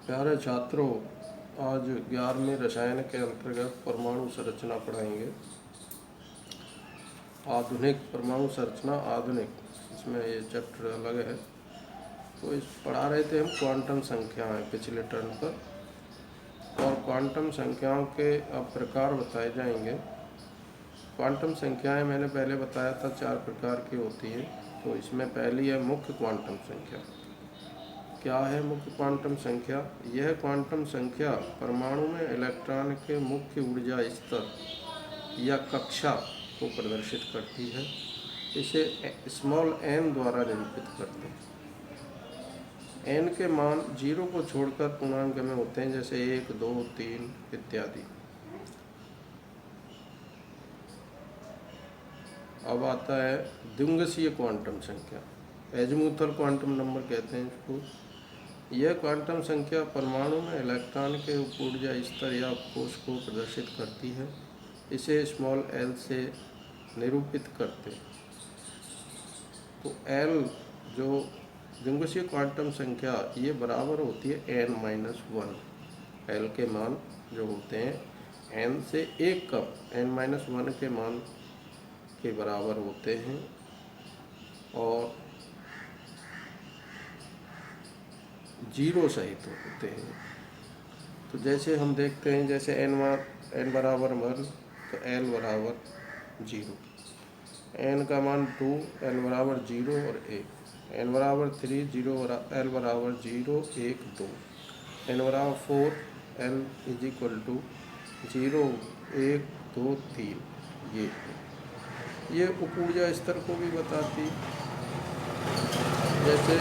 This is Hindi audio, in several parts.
प्यारे छात्रों, आज 11वें रसायन के अंतर्गत परमाणु संरचना पढ़ाएंगे। आधुनिक परमाणु संरचना आधुनिक, इसमें ये चैप्टर अलग है। तो इस पढ़ा रहे थे हम क्वांटम संख्याएं पिछले टर्न पर, और क्वांटम संख्याओं के अब प्रकार बताए जाएंगे। क्वांटम संख्याएं मैंने पहले बताया था 4 प्रकार की होती हैं। तो इसमें पहली है मुख्य क्वांटम संख्या। क्या है मुख्य क्वांटम संख्या? यह क्वांटम संख्या परमाणु में इलेक्ट्रॉन के मुख्य ऊर्जा स्तर या कक्षा को प्रदर्शित करती है। इसे स्मॉल n द्वारा निरूपित करते हैं। n के मान 0 को छोड़कर पूर्णांक में होते हैं, जैसे 1, 2, 3 इत्यादि। अब आता है द्विंगसीय क्वांटम संख्या, एजीमुथल क्वांटम नंबर कहते हैं इसको। यह क्वांटम संख्या परमाणु में इलेक्ट्रॉन के ऊर्जा स्तर या कोश को प्रदर्शित करती है। इसे स्मॉल l से निरूपित करते हैं। तो l जो द्विंगसीय क्वांटम संख्या, ये बराबर होती है n-1। l के मान जो होते हैं n से 1 कम, n-1 के मान के बराबर होते हैं, और 0 सहित होते हैं। तो जैसे हम देखते हैं, जैसे n बराबर 1 तो l बराबर 0, n का मान 2, l बराबर 0 और 1, n बराबर 3, l बराबर 0, 1, 2, n बराबर 4, l इज इक्वल टू 0, 1, 2, 3। ये उप ऊर्जा स्तर को भी बताती, जैसे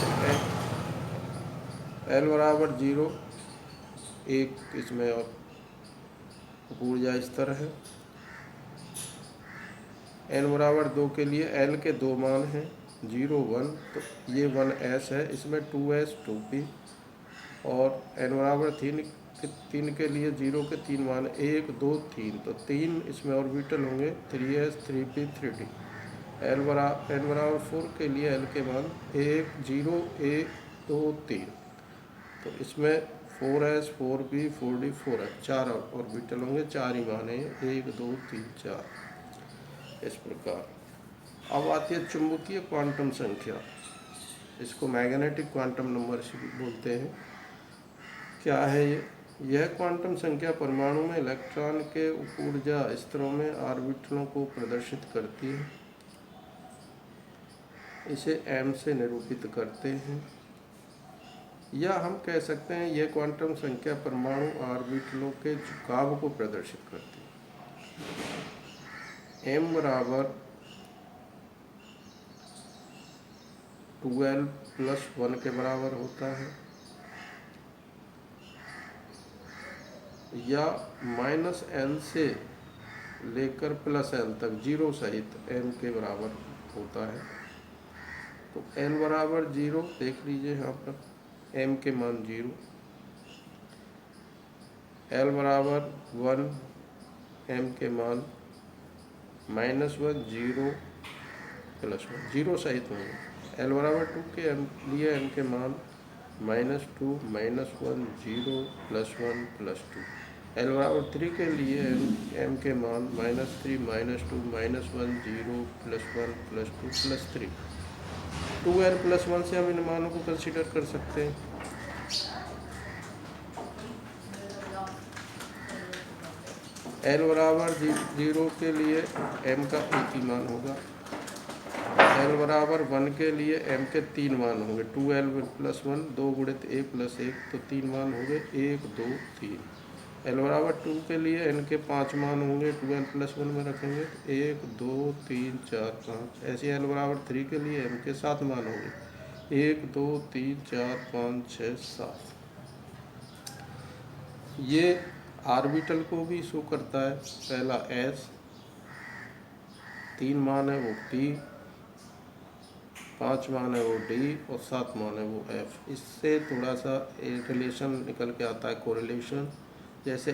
l बराबर 0, 1 इसमें और उप ऊर्जा स्तर है। n बराबर 2 के लिए l के 2 मान हैं, 0, 1, तो ये 1s है, इसमें 2s, 2p। और n बराबर 3 के लिए 0 के 3 मान, 1, 2, 3, तो 3 इसमें ऑर्बिटल होंगे, 3s, 3p, 3d। n बराबर 4 के लिए l के मान 1, 0, 1, 2, 3, तो इसमें 4s, 4p, 4d, 4s, 4 orbital होंगे, 4 ही मान हैं, 1, 2, 3, 4। इस प्रकार अब आती है चुंबकीय क्वांटम संख्या। इसको मैग्नेटिक क्वांटम नंबर से भी बोलते हैं। क्या है ये? यह क्वांटम संख्या परमाणु में इलेक्ट्रॉन के उप ऊर्जा स्तरों में ऑर्बिटलों को प्रदर्शित करती है। इसे m से निरूपित करते हैं, या हम कह सकते हैं यह क्वांटम संख्या परमाणु ऑर्बिटलों के झुकाव को प्रदर्शित करती है। m बराबर 12 प्लस 1 के बराबर होता है, या -n से लेकर +n तक 0 सहित m के बराबर होता है। तो n बराबर 0 देख लीजिए यहाँ पर, m के मान 0, l बराबर 1, m के मान -1, 0, +1, 0 सहित होंगे। l बराबर 2 के लिए m के मान -2, -1, 0, +1, +2। l बराबर 3 के लिए m के मान -3, -2, -1, 0, +1, +2, +3। 2l + 1 से हम इन मानों को कंसीडर कर सकते हैं। l बराबर 0 के लिए m का एक ही मान होगा। l बराबर 1 के लिए m के 3 मान होंगे, 2l + 1, 2 गुणित a + 1, तो 3 मान होंगे, 1, 2, 3। l बराबर 2 के लिए n के 5 मान होंगे, 2l + 1 में रखेंगे, 1, 2, 3, 4, 5। ऐसे l बराबर 3 के लिए m के 7 मान होंगे, 1, 2, 3, 4, 5, 6, 7। ये ऑर्बिटल को भी शो करता है। पहला s, 3 मान है वो p, 5 मान है वो d, और 7 मान है वो f। इससे थोड़ा सा रिलेशन निकल के आता है, कोरिलेशन। जैसे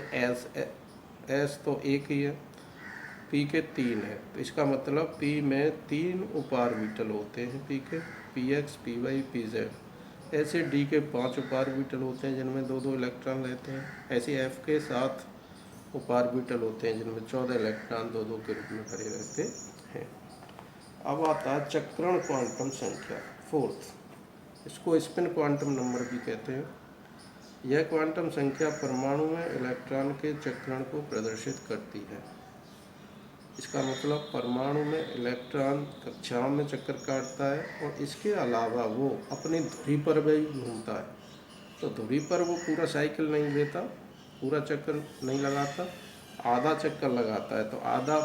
s तो एक ही है, p के 3 है, तो इसका मतलब p में 3 उप ऑर्बिटल होते हैं p के, px, py, pz। ऐसे डी के 5 उपार्बिटल होते हैं जिनमें 2-2 इलेक्ट्रॉन रहते हैं। ऐसे एफ के 7 उपार्बिटल होते हैं जिनमें 14 इलेक्ट्रॉन 2-2 के रूप में भरे रहते हैं। अब आता है चक्रण क्वांटम संख्या, फोर्थ। इसको स्पिन क्वांटम नंबर भी कहते हैं। यह क्वांटम संख्या परमाणु में इलेक्ट्रॉन के चक्रण को प्रदर्शित करती है। इसका मतलब परमाणु में इलेक्ट्रॉन कक्षाओं में चक्कर काटता है और इसके अलावा वो अपनी धुरी पर भी घूमता है। तो धुरी पर वो पूरा साइकिल नहीं लेता, पूरा चक्कर नहीं लगाता, आधा चक्कर लगाता है। तो आधा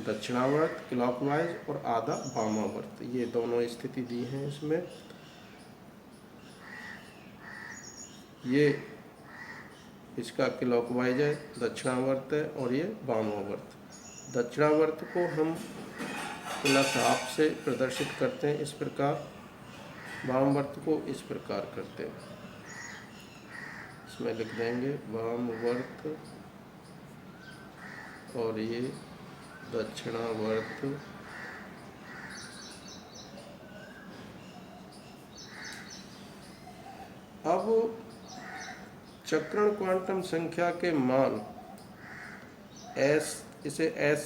दक्षिणावर्त क्लॉकवाइज और आधा वामावर्त, ये दोनों स्थिति दी हैं इसमें। ये इसका क्लॉकवाइज है, दक्षिणावर्त है, और ये वामावर्त। दक्षिणावर्त को हम +½ से प्रदर्शित करते हैं इस प्रकार, वामवर्त को इस प्रकार करते हैं। इसमें लिख देंगे वामवर्त और ये दक्षिणावर्त। अब चक्रण क्वांटम संख्या के मान s, इसे s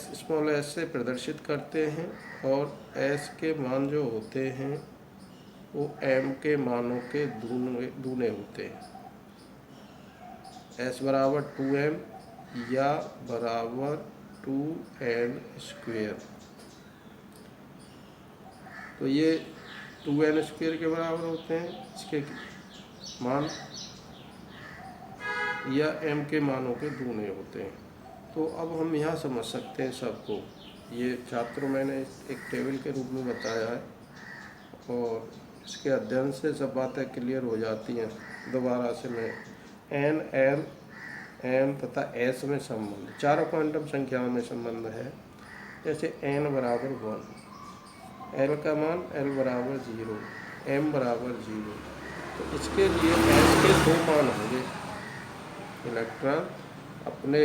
से प्रदर्शित करते हैं और s के मान जो होते हैं वो m के मानों के दूने होते हैं। s बराबर 2m या बराबर 2n²। तो ये 2n² के बराबर होते हैं इसके मान, या m के मानों के दूने होते हैं। तो अब हम यहाँ समझ सकते हैं सबको। ये छात्रों मैंने एक टेबल के रूप में बताया है और इसके अध्ययन से सब बातें क्लियर हो जाती हैं। दोबारा से मैं n, l, m तथा s में संबंध, चारों क्वांटम संख्याओं में संबंध है। जैसे n बराबर 1, l का मान l बराबर 0, m बराबर 0। तो इसके लिए s के 2 मान होंगे। इलेक्ट्रॉन अपने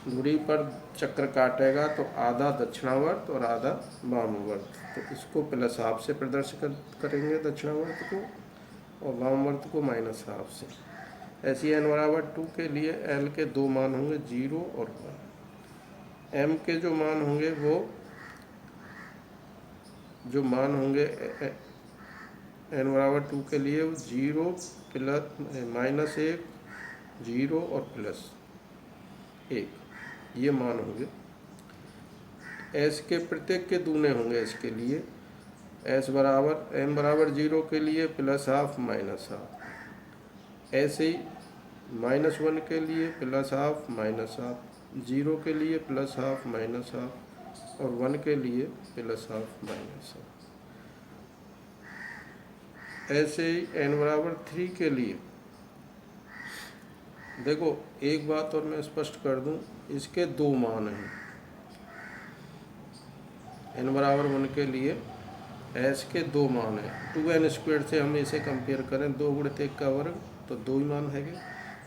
धुरी पर चक्र काटेगा तो आधा दक्षिणावर्त और आधा वामावर्त। तो इसको +½ से प्रदर्शित करेंगे दक्षिणावर्त को, और वामावर्त को -½ से। ऐसी n बराबर 2 के लिए l के 2 मान होंगे 0 और 1। m के जो मान होंगे वो n बराबर 2 के लिए 0, -1, 0 और +1, ये मान होंगे। s के प्रत्येक के दूने होंगे इसके लिए। m बराबर 0 के लिए +½ -½ ऐसे ही -1 के लिए +½ -½ 0 के लिए +½ -½ और 1 के लिए +½ -½ ऐसे ही n बराबर 3 के लिए। देखो एक बात और मैं स्पष्ट कर दूं, इसके 2 मान हैं। n बराबर 1 के लिए s के 2 मान हैं। 2n² से हम इसे कंपेयर करें, 2 × 1 का वर्ग, तो 2 ही मान है।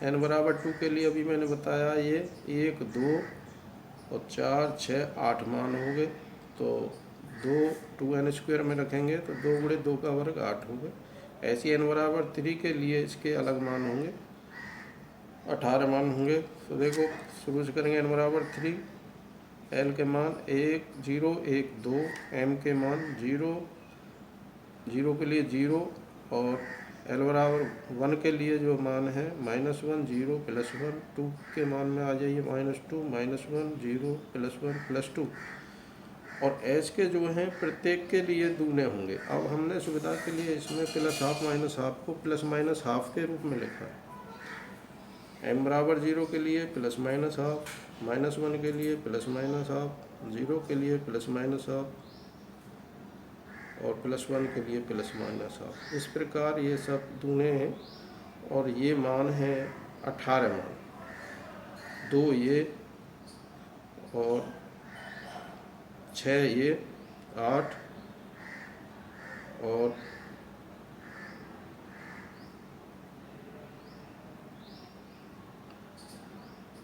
n बराबर 2 के लिए अभी मैंने बताया ये 1, 2 और 4, 6, 8 मान हो गए। तो 2n² में रखेंगे तो 2 × 2 का वर्ग 8 हो गए। ऐसे n बराबर 3 के लिए इसके अलग मान होंगे, 18 मान होंगे। तो देखो शुरू से करेंगे। n बराबर 3, l के मान 1, 0, 1, 2, m के मान 0, 0 के लिए 0 और l बराबर 1 के लिए जो मान है -1, 0, +1, 2 के मान में आ जाइए -2, -1, 0, +1, +2। और s के जो हैं प्रत्येक के लिए दूने होंगे। अब हमने सुविधा के लिए इसमें +½ -½ को +−½ के रूप में लिखा है। m बराबर 0 के लिए +−½ -1 के लिए +−½ 0 के लिए +−½ और +1 के लिए +−½ इस प्रकार ये सब दूने हैं। और ये मान हैं 18 मान, 2 ये और 6 ये, 8 और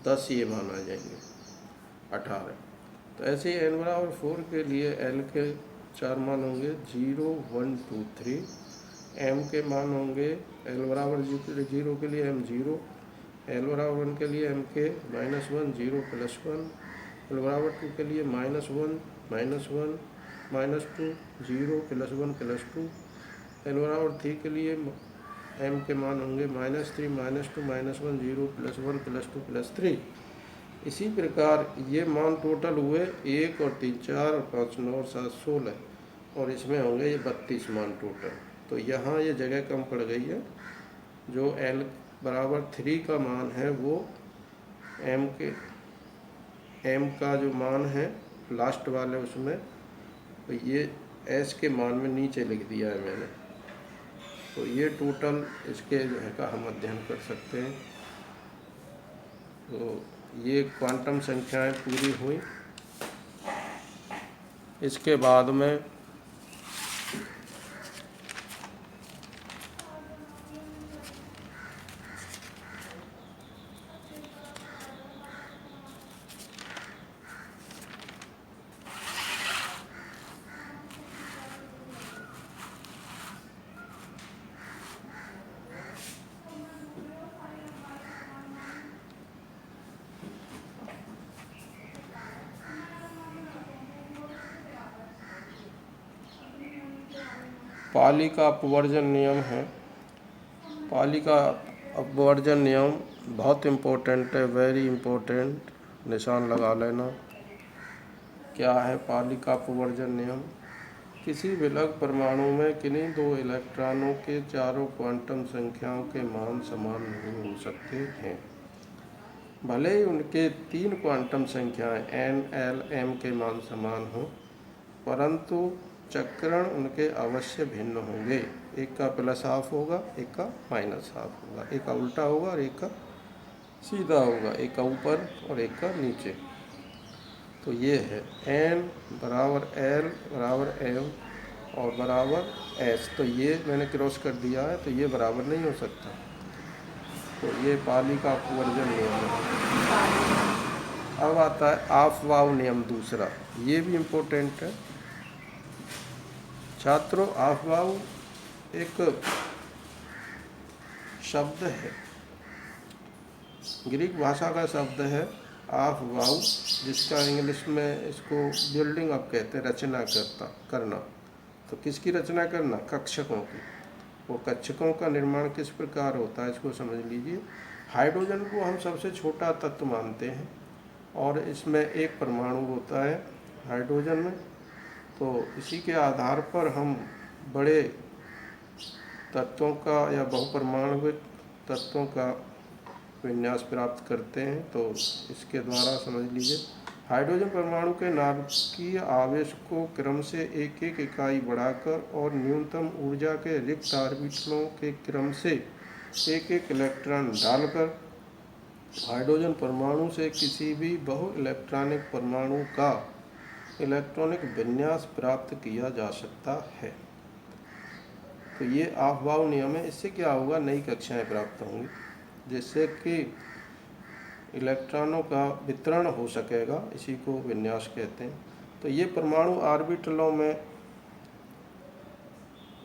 10 ये मान आ जाएंगे, 18। तो ऐसे ही n बराबर 4 के लिए l के 4 मान होंगे 0, 1, 2, 3 एम के मान होंगे एल बराबर 0 के लिए एम 0, एल बराबर 1 के लिए एम के -1 0 +1, एल बराबर 2 के लिए -1 -1 -2 0 +1 +2, एल बराबर 3 के लिए एम के मान होंगे -3 -2 -1 0 +1 +2 +3। इसी प्रकार ये मान टोटल हुए 1 और 3 4 और 5 9 और 7 16 और इसमें होंगे ये 32 मान टोटल। तो यहाँ ये जगह कम पड़ गई है। जो L बराबर 3 का मान है वो M का जो मान है लास्ट वाले उसमें, तो ये S के मान में नीचे लिख दिया है मैंने। तो ये टोटल इसके जो है का हम अध्ययन कर सकते हैं। तो ये क्वांटम संख्याएं पूरी हुई। इसके बाद में पाली का अपवर्जन नियम है। पाली का अपवर्जन नियम बहुत इम्पोर्टेंट है, वेरी इम्पोर्टेंट, निशान लगा लेना। क्या है पाली का अपवर्जन नियम? किसी विलग परमाणु में किन्हीं दो इलेक्ट्रॉनों के चारों क्वांटम संख्याओं के मान समान नहीं हो सकते हैं। भले ही उनके 3 क्वांटम संख्याएं n, l, m के मान समान हों, परंतु चक्रण उनके अवश्य भिन्न होंगे। एक का +½ होगा, एक का -½ होगा, एक का उल्टा होगा और एक का सीधा होगा, एक का ऊपर और एक का नीचे। तो ये है n बराबर l बराबर m और बराबर s। तो ये मैंने क्रॉस कर दिया है, तो ये बराबर नहीं हो सकता। तो ये पाली का अपवर्जन नियम है। अब आता है ऑफ-बाउ नियम दूसरा, ये भी इम्पोर्टेंट है छात्रों। ऑफ-बाउ एक शब्द है, ग्रीक भाषा का शब्द है ऑफ-बाउ, जिसका इंग्लिश में इसको बिल्डिंग अप कहते हैं, रचना करना। तो किसकी रचना करना? कक्षकों की। वो कक्षकों का निर्माण किस प्रकार होता है इसको समझ लीजिए। हाइड्रोजन को हम सबसे छोटा तत्व मानते हैं और इसमें एक परमाणु होता है हाइड्रोजन में। तो इसी के आधार पर हम बड़े तत्वों का या बहुपरमाणुक तत्वों का विन्यास प्राप्त करते हैं। तो इसके द्वारा समझ लीजिए हाइड्रोजन परमाणु के नाभिकीय आवेश को क्रम से एक एक इकाई बढ़ाकर और न्यूनतम ऊर्जा के रिक्त ऑर्बिटलों के क्रम से एक एक इलेक्ट्रॉन डालकर हाइड्रोजन परमाणु से किसी भी बहु इलेक्ट्रॉनिक परमाणु का इलेक्ट्रॉनिक विन्यास प्राप्त किया जा सकता है। तो ये ऑफ-बाउ नियम है। इससे क्या होगा? नई कक्षाएं प्राप्त होंगी, जिससे कि इलेक्ट्रॉनों का वितरण हो सकेगा। इसी को विन्यास कहते हैं। तो ये परमाणु ऑर्बिटलों में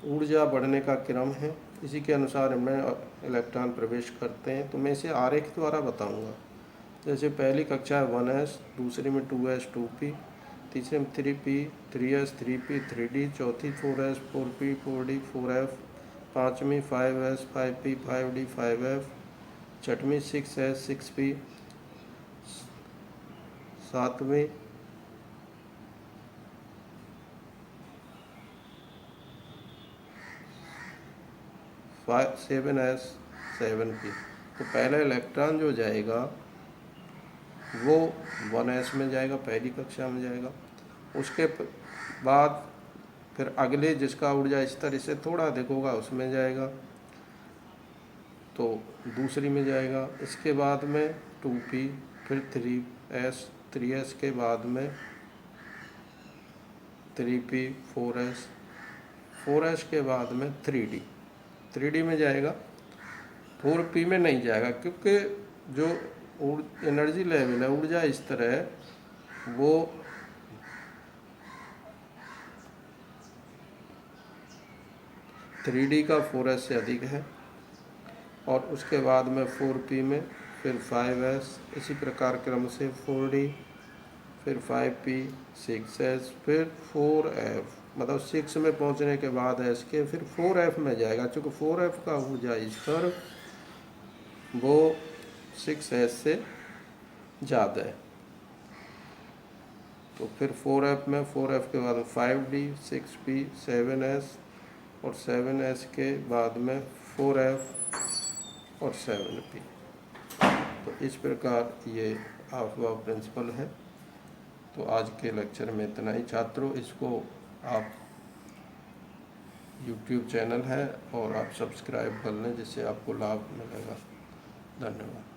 ऊर्जा बढ़ने का क्रम है। इसी के अनुसार इनमें इलेक्ट्रॉन प्रवेश करते हैं। तो मैं इसे आरेख द्वारा बताऊंगा। जैसे पहली कक्षा है 1s, दूसरी में 2s 2p, तीसरे में 3p 3s 3p 3d, चौथी 4s 4p 4d 4f, पाँचवीं 5s 5p 5d 5f, छठवीं 6s 6p, सातवीं 7s 7p। तो पहला इलेक्ट्रॉन जो जाएगा वो 1s में जाएगा, पहली कक्षा में जाएगा। उसके बाद फिर अगले जिसका ऊर्जा स्तर इससे थोड़ा अधिक होगा उसमें जाएगा, तो दूसरी में जाएगा। इसके बाद में 2p, फिर 3s, 3s के बाद में 3p 4s, 4s के बाद में 3d में जाएगा। 4p में नहीं जाएगा क्योंकि जो एनर्जी लेवल है, ऊर्जा स्तर है, वो 3D का 4S से अधिक है, और उसके बाद में 4P में, फिर 5S, इसी प्रकार क्रम से 4D, फिर 5P, 6S, फिर 4F, मतलब 6 में पहुंचने के बाद S के फिर 4F में जाएगा। चूँकि 4F का ऊर्जा स्तर वो 6S से ज़्यादा है, तो फिर 4F में, 4F के बाद 5D, 6P, 7S, और 7S के बाद में 4F और 7P। तो इस प्रकार ये आपका प्रिंसिपल है। तो आज के लेक्चर में इतना ही छात्रों। इसको आप YouTube चैनल है और आप सब्सक्राइब कर लें, जिससे आपको लाभ मिलेगा। धन्यवाद।